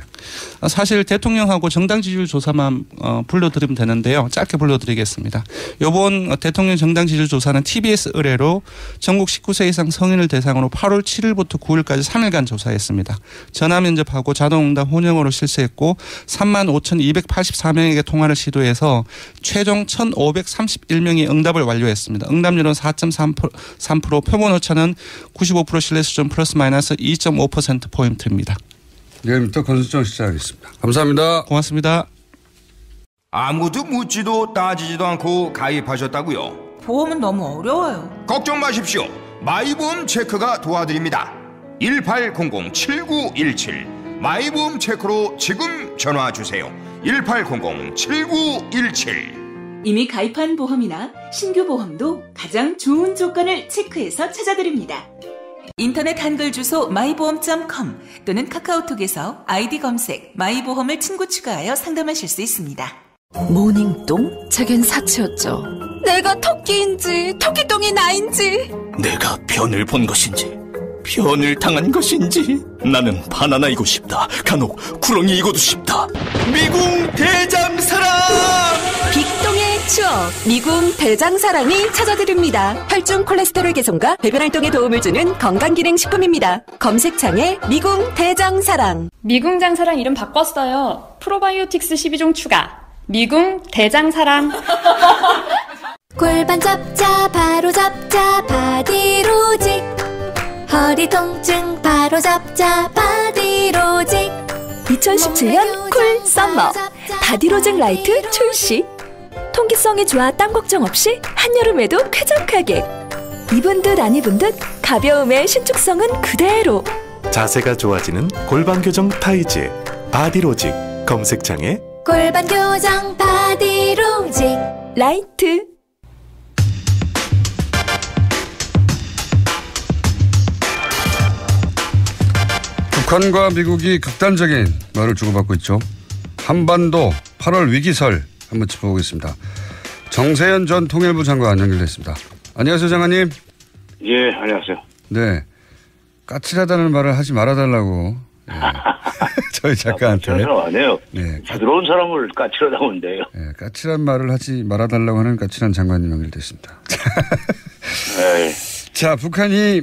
사실 대통령하고 정당 지지율 조사만 불러드리면 되는데요. 짧게 불러드리겠습니다. 이번 대통령 정당 지지율 조사는 TBS 의뢰로 전국 19세 이상 성인을 대상으로 8월 7일부터 9일까지 3일간 조사했습니다. 전화 면접하고 자동응답 혼영으로 실시했고 35,284명에게 통화를 시도해서 최종 1,531명이 응답을 완료했습니다. 응답률은 4.3%, 표본 오차는 95% 신뢰 수준 플러스 마이너스 2.5%포인트입니다. 내일부터 건수정 시작하겠습니다. 감사합니다. 고맙습니다. 아무도 묻지도 따지지도 않고 가입하셨다고요? 보험은 너무 어려워요. 걱정 마십시오. 마이보험 체크가 도와드립니다. 1800-7917 마이보험 체크로 지금 전화주세요. 1800-7917 이미 가입한 보험이나 신규 보험도 가장 좋은 조건을 체크해서 찾아드립니다. 인터넷 한글 주소 마이보험.com 또는 카카오톡에서 아이디 검색 마이보험을 친구 추가하여 상담하실 수 있습니다. 모닝똥? 제겐 사치였죠. 내가 토끼인지 토끼똥이 나인지 내가 변을 본 것인지 변을 당한 것인지 나는 바나나이고 싶다. 간혹 구렁이이고도 싶다. 미궁 대장사랑 빅똥의 추억 미궁 대장사랑이 찾아드립니다. 혈중 콜레스테롤 개선과 배변 활동에 도움을 주는 건강기능식품입니다. 검색창에 미궁 대장사랑. 미궁 장사랑 이름 바꿨어요. 프로바이오틱스 12종 추가 미궁 대장사랑. 골반 잡자 바로 잡자 바디로직. 허리 통증 바로 잡자 바디로직. 2017년 쿨 썸머 바디로직 라이트 출시. 통기성이 좋아 땀 걱정 없이 한여름에도 쾌적하게. 입은 듯 안 입은 듯 가벼움의 신축성은 그대로. 자세가 좋아지는 골반 교정 타이즈 바디로직. 검색창에 골반 교정 바디로직 라이트. 북한과 미국이 극단적인 말을 주고받고 있죠. 한반도 8월 위기설 한번 짚어보겠습니다. 정세현 전 통일부 장관 연결됐습니다. 안녕하세요, 장관님. 예, 안녕하세요. 네, 까칠하다는 말을 하지 말아달라고 네. 저희 작가한테. 저는 안 해요. 네, 부드러운 사람을 까칠하다고 하는데요. 네, 까칠한 말을 하지 말아달라고 하는 까칠한 장관님 연결됐습니다. 네. 자, 북한이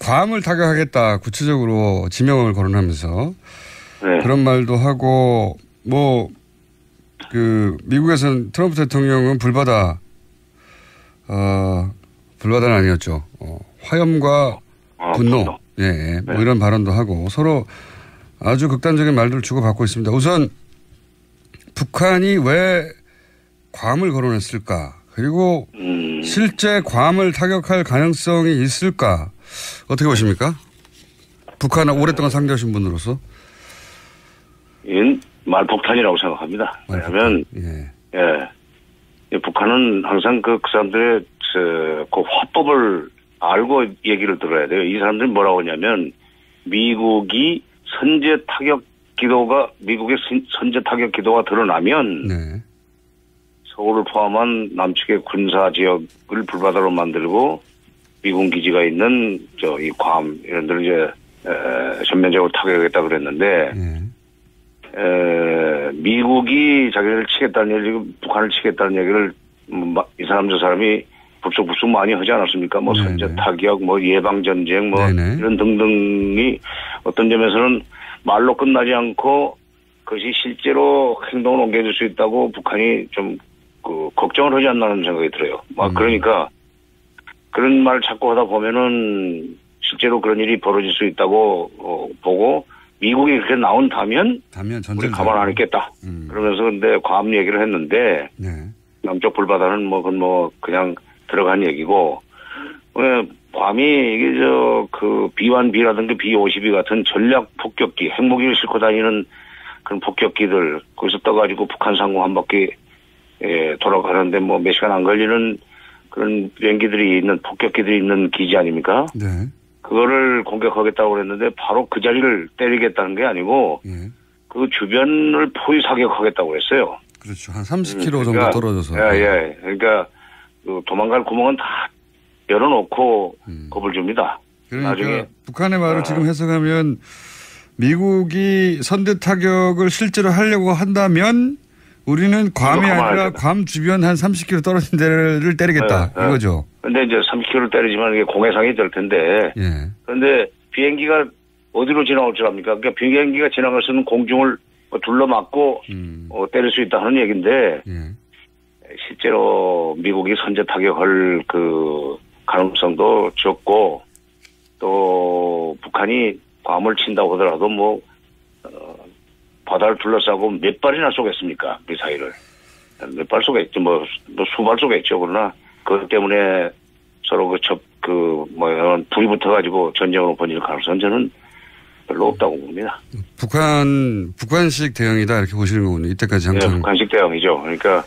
괌을 타격하겠다 구체적으로 지명을 거론하면서 네. 그런 말도 하고 뭐 그 미국에서는 트럼프 대통령은 불바다는 아니었죠. 화염과 분노. 예, 뭐 이런 발언도 하고 서로 아주 극단적인 말들을 주고받고 있습니다. 우선 북한이 왜 괌을 거론했을까? 그리고 실제 괌을 타격할 가능성이 있을까? 어떻게 보십니까? 북한을 오랫동안 상대하신 분으로서. 이건 말폭탄이라고 생각합니다. 왜냐하면 북한은 항상 그 사람들의 그 화법을 알고 얘기를 들어야 돼요. 이 사람들이 뭐라고 하냐면 미국의 선제 타격 기도가 드러나면 서울을 포함한 남측의 군사 지역을 불바다로 만들고 미군 기지가 있는 이 괌 이런 데를 이제 전면적으로 타격하겠다 그랬는데 미국이 자기를 치겠다는 얘기, 북한을 치겠다는 얘기를 이 사람 저 사람이 불쑥 많이 하지 않았습니까? 뭐 선제 타격, 뭐 예방 전쟁, 뭐 이런 등등이 어떤 점에서는 말로 끝나지 않고 그것이 실제로 행동을 옮겨줄 수 있다고 북한이 좀 그 걱정을 하지 않나는 생각이 들어요. 그러니까 그런 말을 자꾸 하다 보면은 실제로 그런 일이 벌어질 수 있다고 보고 미국이 그렇게 나온다면 우리 가만 안 있겠다. 그러면서 근데 괌 얘기를 했는데 남쪽 불바다는 뭐 그건 뭐 그냥 들어간 얘기고 괌이 이게 그 B1B라든가 B52 같은 전략 폭격기 핵무기를 싣고 다니는 그런 폭격기들 거기서 떠가지고 북한 상공 한 바퀴 돌아가는데 뭐 몇 시간 안 걸리는 그런 비행기들이 있는 폭격기들이 있는 기지 아닙니까? 네. 그거를 공격하겠다고 그랬는데 바로 그 자리를 때리겠다는 게 아니고 그 주변을 포위 사격하겠다고 했어요. 그렇죠. 한 30km 정도 떨어져서. 예. 그러니까 그 도망갈 구멍은 다 열어놓고 겁을 줍니다. 그러니까 나중에 북한의 말을 지금 해석하면 미국이 선제 타격을 실제로 하려고 한다면 우리는 괌이 아니라 괌 주변 한 30km 떨어진 데를 때리겠다 이거죠. 근데 이제 30km 때리지만 이게 공해상이 될 텐데. 그런데 비행기가 어디로 지나올 줄 압니까? 그러니까 비행기가 지나갈 수 있는 공중을 둘러막고 때릴 수 있다 하는 얘기인데 실제로 미국이 선제 타격할 그 가능성도 적고 또 북한이 괌을 친다고 하더라도 뭐 바다를 둘러싸고 몇 발이나 쏘겠습니까? 미사일을. 몇 발 쏘겠죠. 뭐 수발 쏘겠죠. 그러나 그것 때문에 서로 불이 붙어가지고 전쟁으로 번질 가능성은 저는 별로 없다고 봅니다. 북한식 대응이다 이렇게 보시는 거군요. 이때까지 항상. 네, 북한식 대응이죠. 그러니까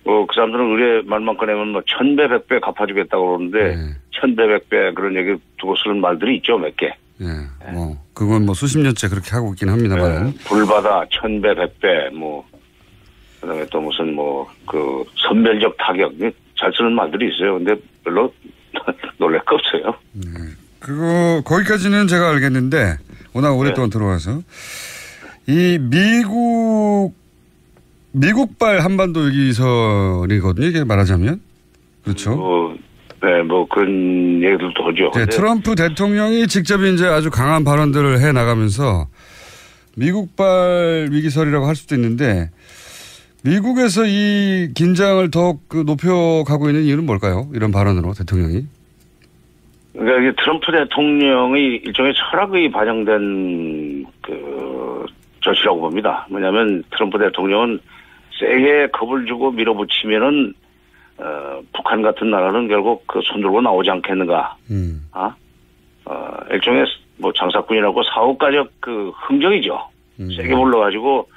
그 사람들은 의뢰 말만 꺼내면 뭐 1000배, 100배 갚아주겠다고 그러는데 1000배, 100배 그런 얘기 두고 쓰는 말들이 있죠. 몇 개. 뭐 그건 뭐 수십 년째 그렇게 하고 있긴 합니다만. 불바다 1000배, 100배 뭐 그다음에 또 무슨 뭐 그 선별적 타격 잘 쓰는 말들이 있어요. 근데 별로 놀랄 거 없어요. 그거 거기까지는 제가 알겠는데 워낙 오랫동안 들어와서 이 미국발 한반도 위기설이거든요. 이게 말하자면 그렇죠. 네, 뭐 그런 얘기들도 하죠. 네, 트럼프 대통령이 직접 이제 아주 강한 발언들을 해 나가면서 미국발 위기설이라고 할 수도 있는데 미국에서 이 긴장을 더욱 높여가고 있는 이유는 뭘까요? 이런 발언으로 대통령이. 그러니까 트럼프 대통령의 일종의 철학이 반영된 조치라고 봅니다. 뭐냐면 트럼프 대통령은 세게 겁을 주고 밀어붙이면은 북한 같은 나라는 결국 손 들고 나오지 않겠는가. 일종의 뭐 장사꾼이라고 사업가적 흥정이죠. 세게 불러가지고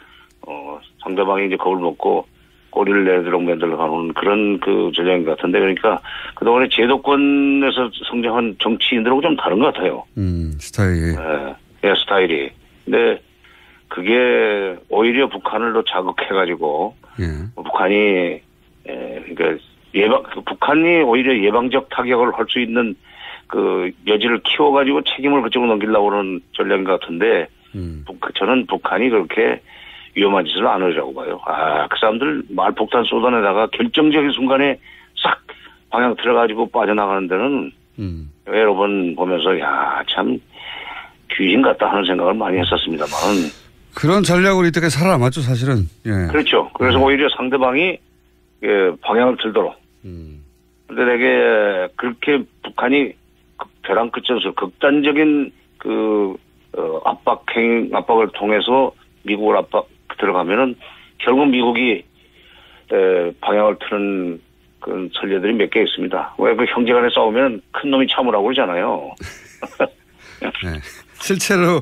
상대방이 이제 겁을 먹고 꼬리를 내도록 만들어가는 그런 전략인 것 같은데, 그러니까 그동안에 제도권에서 성장한 정치인들하고 좀 다른 것 같아요. 스타일이. 스타일이. 근데 그게 오히려 북한을 더 자극해가지고 북한이 그러니까 북한이 오히려 예방적 타격을 할 수 있는 여지를 키워가지고 책임을 그쪽으로 넘기려고 하는 전략인 것 같은데, 저는 북한이 그렇게 위험한 짓을 안 하리라고 봐요. 그 사람들 말폭탄 쏟아내다가 결정적인 순간에 싹 방향 틀어가지고 빠져나가는 데는 여러 번 보면서 참 귀신 같다 하는 생각을 많이 했었습니다만. 그런 전략으로 이때까지 살아남았죠, 사실은. 예. 그렇죠. 그래서 오히려 상대방이 방향을 틀도록. 근데 되게 그렇게 북한이 벼랑 끝에서 극단적인 압박을 통해서 미국을 들어가면은 결국 미국이 방향을 트는 그런 전례들이 몇 개 있습니다. 왜 형제 간에 싸우면 큰 놈이 참으라고 그러잖아요. 네. 실제로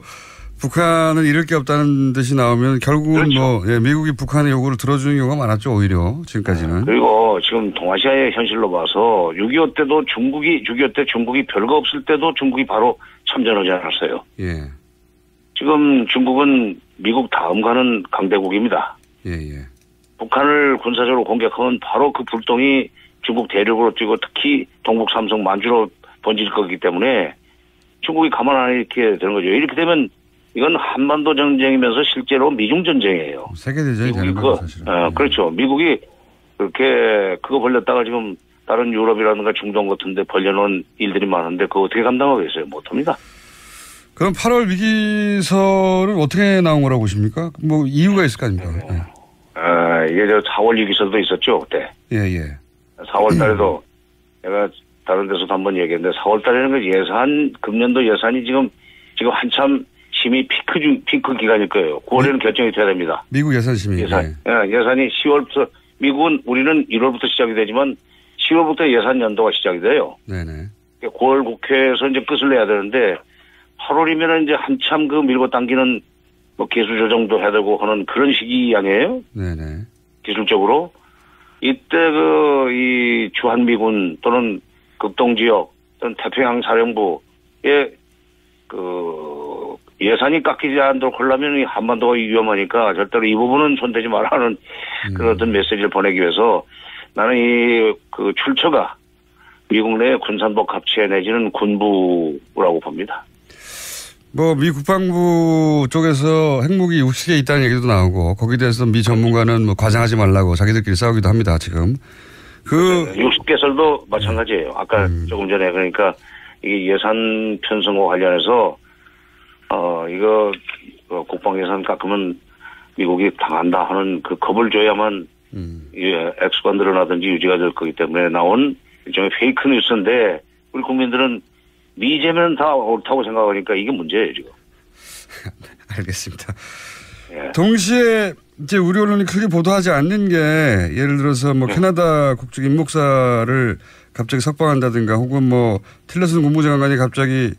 북한은 잃을 게 없다는 뜻이 나오면 결국은 그렇죠. 미국이 북한의 요구를 들어주는 경우가 많았죠, 오히려 지금까지는. 그리고 지금 동아시아의 현실로 봐서 6.25 때도 6.25 때 중국이 별거 없을 때도 중국이 바로 참전하지 않았어요. 예. 지금 중국은 미국 다음 가는 강대국입니다. 북한을 군사적으로 공격하면 바로 그 불똥이 중국 대륙으로 뛰고 특히 동북 삼성 만주로 번질 거기 때문에 중국이 가만 안 이렇게 되는 거죠. 이렇게 되면 이건 한반도 전쟁이면서 실제로 미중 전쟁이에요. 세계대전이 되는 거죠, 사실은. 그렇죠. 미국이 그렇게 그거 벌렸다가 지금 다른 유럽이라든가 중동 같은데 벌려놓은 일들이 많은데 그거 어떻게 감당하겠어요? 못합니다. 그럼 8월 위기설은 어떻게 나온 거라고 보십니까? 뭐 이유가 있을 거 아닙니까? 이게 4월 위기설도 있었죠, 그때. 4월 달에도 내가 다른 데서도 한번 얘기했는데 4월 달에는 금년도 예산이 지금 한참 심의 피크 기간일 거예요. 9월에는 결정이 돼야 됩니다. 미국 예산 심의. 예산이 10월부터, 우리는 1월부터 시작이 되지만 10월부터 예산 연도가 시작이 돼요. 네네. 9월 국회에서 이제 끝을 내야 되는데 8월이면 이제 한참 밀고 당기는 기술 조정도 해야 되고 하는 그런 시기 아니에요? 네네. 기술적으로. 이때 이 주한미군 또는 극동지역 또는 태평양 사령부의 예산이 깎이지 않도록 하려면 이 한반도가 위험하니까 절대로 이 부분은 손대지 말라는 그런 어떤 메시지를 보내기 위해서 나는 이 출처가 미국 내 군산복 합체 내지는 군부라고 봅니다. 미 국방부 쪽에서 핵무기 60개 있다는 얘기도 나오고 거기에 대해서 미 전문가는 과장하지 말라고 자기들끼리 싸우기도 합니다, 지금. 60개설도 마찬가지예요. 아까 조금 전에 그러니까 이게 예산 편성과 관련해서 이거 국방 예산 깎으면 미국이 당한다 하는 겁을 줘야만 액수가 늘어나든지 유지가 될 거기 때문에 나온 일종의 페이크 뉴스인데 우리 국민들은 미제면 다 옳다고 생각하니까 이게 문제예요, 지금. 알겠습니다. 동시에 이제 우리 언론이 크게 보도하지 않는 게 예를 들어서 캐나다 국적 임목사를 갑자기 석방한다든가 혹은 틸러슨 국무장관이 갑자기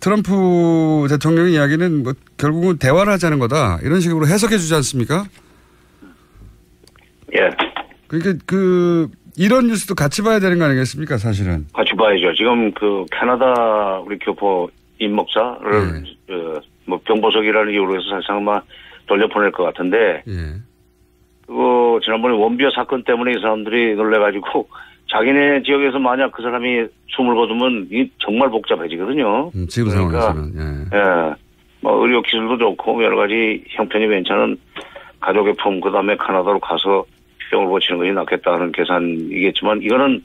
트럼프 대통령의 이야기는 결국은 대화를 하자는 거다 이런 식으로 해석해 주지 않습니까? 예. 그러니까 이런 뉴스도 같이 봐야 되는 거 아니겠습니까, 사실은? 같이 봐야죠. 지금 캐나다 우리 교포 임목사를 병보석이라는 이유로 해서 사실상 돌려보낼 것 같은데 그거 지난번에 원비어 사건 때문에 이 사람들이 놀래가지고 자기네 지역에서 만약 그 사람이 숨을 거두면 이 정말 복잡해지거든요. 지금 상황에서는. 의료 기술도 좋고 여러 가지 형편이 괜찮은 가족의 품 그다음에 캐나다로 가서 병을 고치는 것이 낫겠다는 계산이겠지만 이거는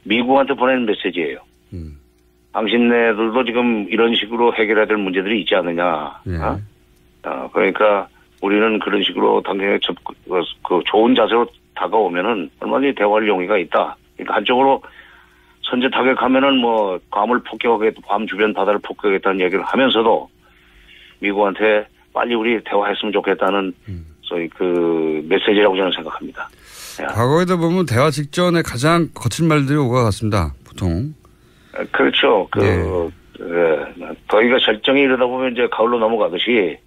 미국한테 보내는 메시지예요. 당신네들도 지금 이런 식으로 해결해야 될 문제들이 있지 않느냐. 그러니까 우리는 그런 식으로 당장에 그 좋은 자세로 다가오면은 얼마든지 대화할 용의가 있다. 그러니까 한쪽으로 선제 타격하면은 뭐 괌을 폭격하겠다, 괌 주변 바다를 폭격하겠다는 얘기를 하면서도 미국한테 빨리 우리 대화했으면 좋겠다는 소위 그 메시지라고 저는 생각합니다. 과거에도 보면 대화 직전에 가장 거친 말들이 오고 같습니다. 보통. 그렇죠. 더위가 절정에 이르다 보면 이제 가을로 넘어가듯이.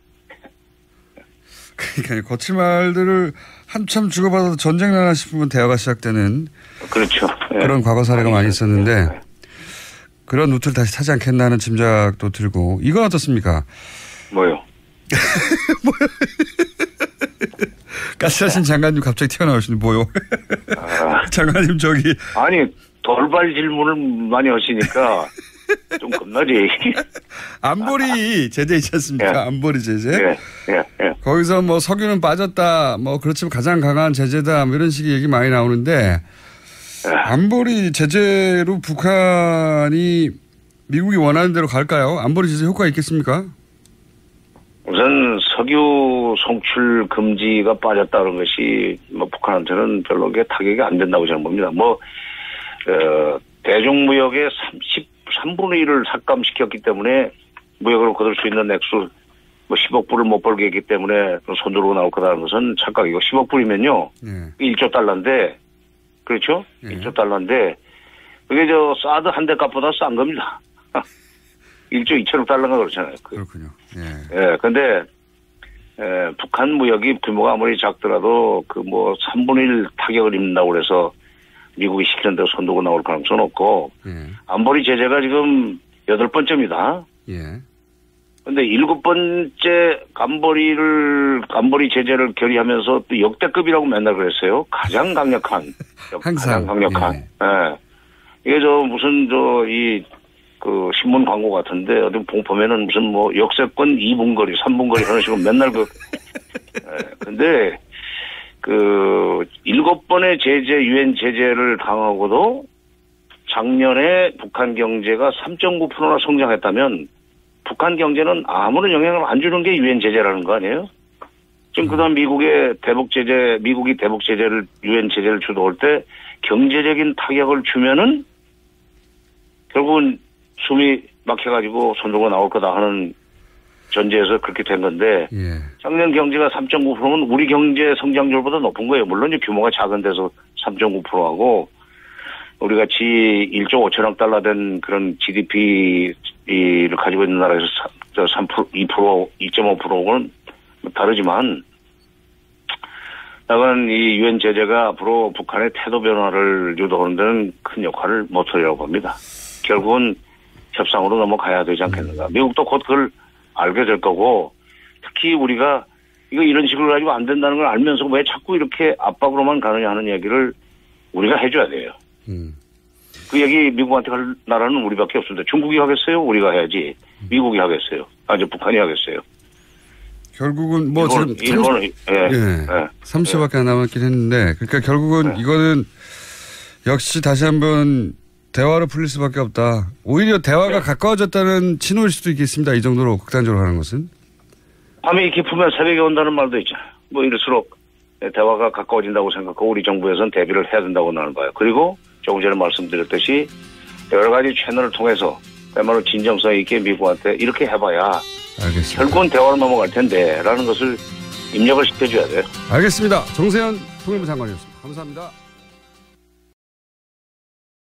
그러니까 거친 말들을 한참 주고받아도 전쟁 나나 싶으면 대화가 시작되는. 그렇죠. 그런 과거 사례가 많이 있었는데 그런 루트를 다시 타지 않겠나 하는 짐작도 들고. 이건 어떻습니까? 뭐요? 가스하신 장관님 갑자기 튀어나오시는 뭐요? 장관님 저기. 아니 돌발 질문을 많이 하시니까 좀 겁나지. 안보리 제재 있지 않습니까? 안보리 제재. 거기서 뭐 석유는 빠졌다. 뭐 그렇지만 가장 강한 제재다. 뭐 이런 식의 얘기 많이 나오는데 안보리 제재로 북한이 미국이 원하는 대로 갈까요? 안보리 제재 효과가 있겠습니까? 우선 석유 송출 금지가 빠졌다는 것이 뭐 북한한테는 별로 타격이 안 된다고 저는 봅니다. 대중무역의 3분의 1을 삭감시켰기 때문에 무역으로 거둘 수 있는 액수 10억 불을 못 벌게 했기 때문에 손 들고 나올 거라는 것은 착각이고 10억 불이면요. 1조 달러인데 그렇죠? 1조 달러인데 그게 사드 한 대 값보다 싼 겁니다. 1조 2천억 달러가 그렇잖아요. 그렇군요. 근데 북한 무역이 규모가 아무리 작더라도 3분의 1 타격을 입는다고 그래서 미국이 시키는 대로 손두고 나올 가능성은 없고 안보리 제재가 지금 8번째입니다. 근데 7번째 안보리 제재를 결의하면서 또 역대급이라고 맨날 그랬어요. 가장 강력한. 항상. 가장 강력한. 이게 무슨 신문 광고 같은데 어디 보면은 무슨 역세권 2분 거리, 3분 거리 하는 식으로 맨날 근데 7번의 유엔 제재를 당하고도 작년에 북한 경제가 3.9%나 성장했다면 북한 경제는 아무런 영향을 안 주는 게 유엔 제재라는 거 아니에요? 지금 그다음 미국이 대북 제재를 유엔 제재를 주도할 때 경제적인 타격을 주면은 결국은 숨이 막혀가지고 손 들고 나올 거다 하는 전제에서 그렇게 된 건데 작년 경제가 3.9%면 우리 경제 성장률보다 높은 거예요. 물론 이제 규모가 작은 데서 3.9%하고 우리 같이 1조 5천억 달러 된 그런 GDP를 가지고 있는 나라에서 3%, 2%, 2.5%는 다르지만 나는 이 유엔 제재가 앞으로 북한의 태도 변화를 유도하는 데는 큰 역할을 모토리라고 봅니다. 결국은 협상으로 넘어가야 되지 않겠는가. 미국도 곧 그걸 알게 될 거고 특히 우리가 이런 식으로 가지고 안 된다는 걸 알면서 왜 자꾸 이렇게 압박으로만 가느냐 하는 얘기를 우리가 해줘야 돼요. 그 얘기 미국한테 할 나라는 우리밖에 없습니다. 중국이 하겠어요? 우리가 해야지. 미국이 하겠어요? 이제 북한이 하겠어요? 결국은 일본은 30초밖에 안 남았긴 했는데 그러니까 결국은 이거는 역시 다시 한번 대화로 풀릴 수밖에 없다. 오히려 대화가 가까워졌다는 신호일 수도 있겠습니다. 이 정도로 극단적으로 하는 것은. 밤이 깊으면 새벽에 온다는 말도 있잖아요. 이럴수록 대화가 가까워진다고 생각하고 우리 정부에서는 대비를 해야 된다고 나는 봐요. 그리고 조금 전에 말씀드렸듯이 여러 가지 채널을 통해서 그야말로 진정성 있게 미국한테 이렇게 해봐야 알겠습니다. 결국은 대화로 넘어갈 텐데 라는 것을 입력을 시켜줘야 돼요. 알겠습니다. 정세현 통일부 장관이었습니다. 감사합니다.